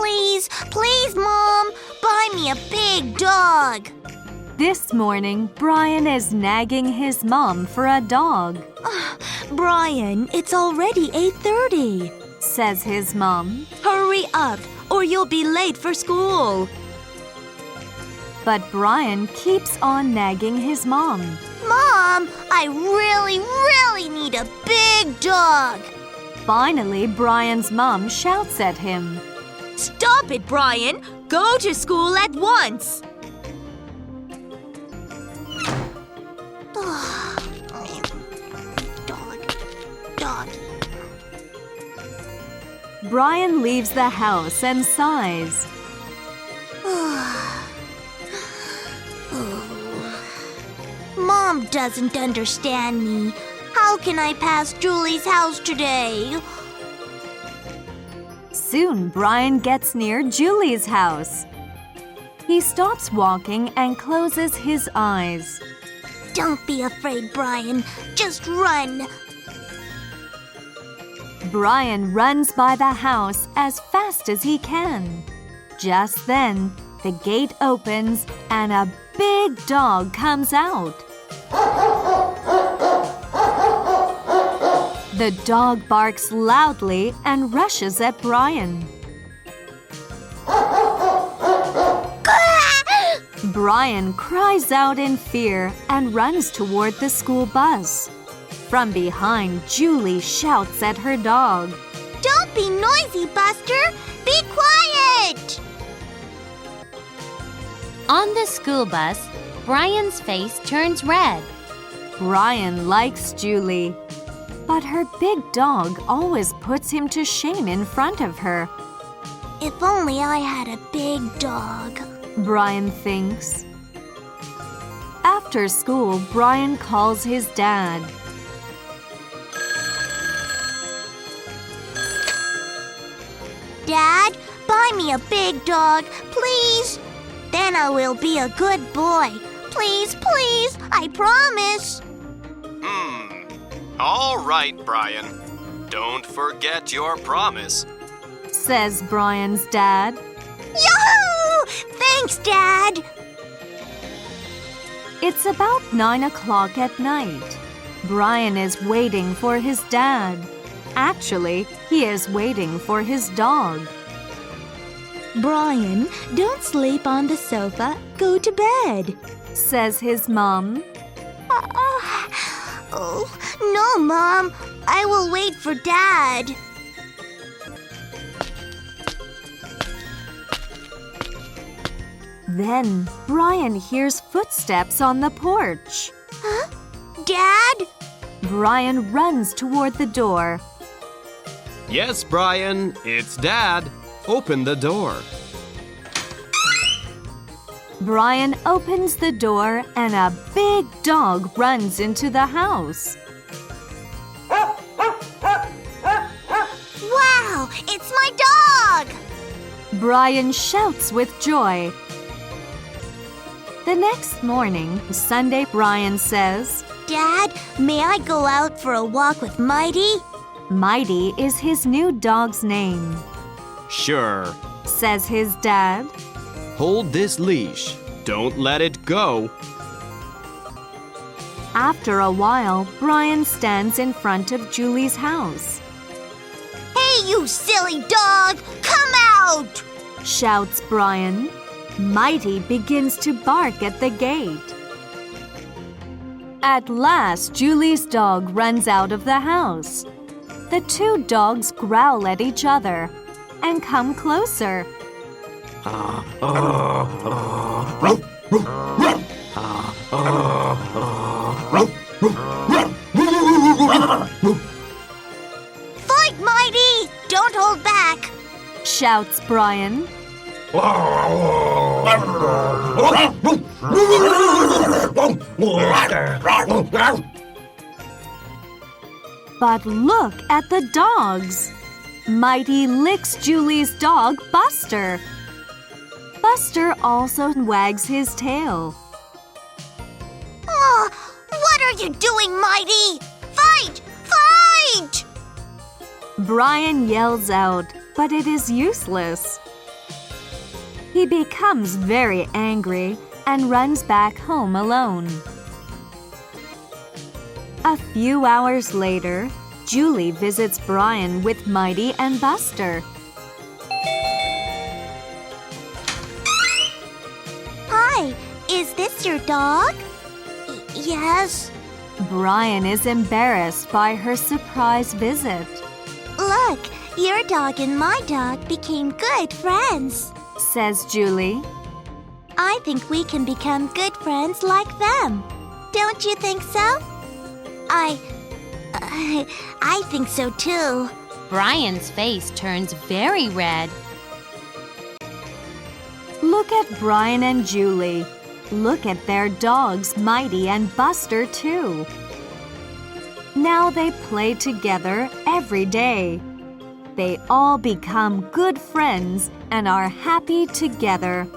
Please, please, Mom, buy me a big dog. This morning, Brian is nagging his mom for a dog. Brian, it's already 8:30. Says his mom. Hurry up, or you'll be late for school. But Brian keeps on nagging his mom. Mom, I really need a big dog. Finally, Brian's mom shouts at him. Stop it, Brian. Go to school at once. Dog. Brian leaves the house and sighs. Mom doesn't understand me. How can I pass Julie's house today? Soon, Brian gets near Julie's house. He stops walking and closes his eyes. Don't be afraid, Brian. Just run. Brian runs by the house as fast as he can. Just then, the gate opens and a big dog comes out. The dog barks loudly and rushes at Brian. Brian cries out in fear and runs toward the school bus. From behind, Julie shouts at her dog. Don't be noisy, Buster. Be quiet. On the school bus, Brian's face turns red. Brian likes Julie, but her big dog always puts him to shame in front of her. If only I had a big dog. Brian thinks. After school, Brian calls his dad. Dad, buy me a big dog, please. Then I will be a good boy. Please, please, I promise. All right, Brian. Don't forget your promise. Says Brian's dad. Yahoo! Thanks, Dad. It's about 9 o'clock at night. Brian is waiting for his dad. Actually, he is waiting for his dog. Brian, don't sleep on the sofa. Go to bed. Says his mom. Oh, no, Mom. I will wait for Dad. Then Brian hears footsteps on the porch. Huh? Dad? Brian runs toward the door. Yes, Brian, it's Dad. Open the door. Brian opens the door and a big dog runs into the house. Wow, it's my dog! Brian shouts with joy. The next morning, Sunday, Brian says, Dad, may I go out for a walk with Mighty? Mighty is his new dog's name. Sure. Says his dad. Hold this leash. Don't let it go. After a while, Brian stands in front of Julie's house. Hey, you silly dog! Come out! Shouts Brian. Mighty begins to bark at the gate. At last, Julie's dog runs out of the house. The two dogs growl at each other and come closer. Fight, Mighty! Don't hold back! Shouts Brian. But look at the dogs. Mighty licks Julie's dog, Buster. Buster also wags his tail. Oh, what are you doing, Mighty? Fight! Fight! Brian yells out, but it is useless. He becomes very angry and runs back home alone. A few hours later, Julie visits Brian with Mighty and Buster. Hi, is this your dog? Yes. Brian is embarrassed by her surprise visit. Look, your dog and my dog became good friends. Says Julie. I think we can become good friends like them. Don't you think so? I think so too. Brian's face turns very red. Look at Brian and Julie. Look at their dogs, Mighty and Buster, too. Now they play together every day. They all become good friends and are happy together.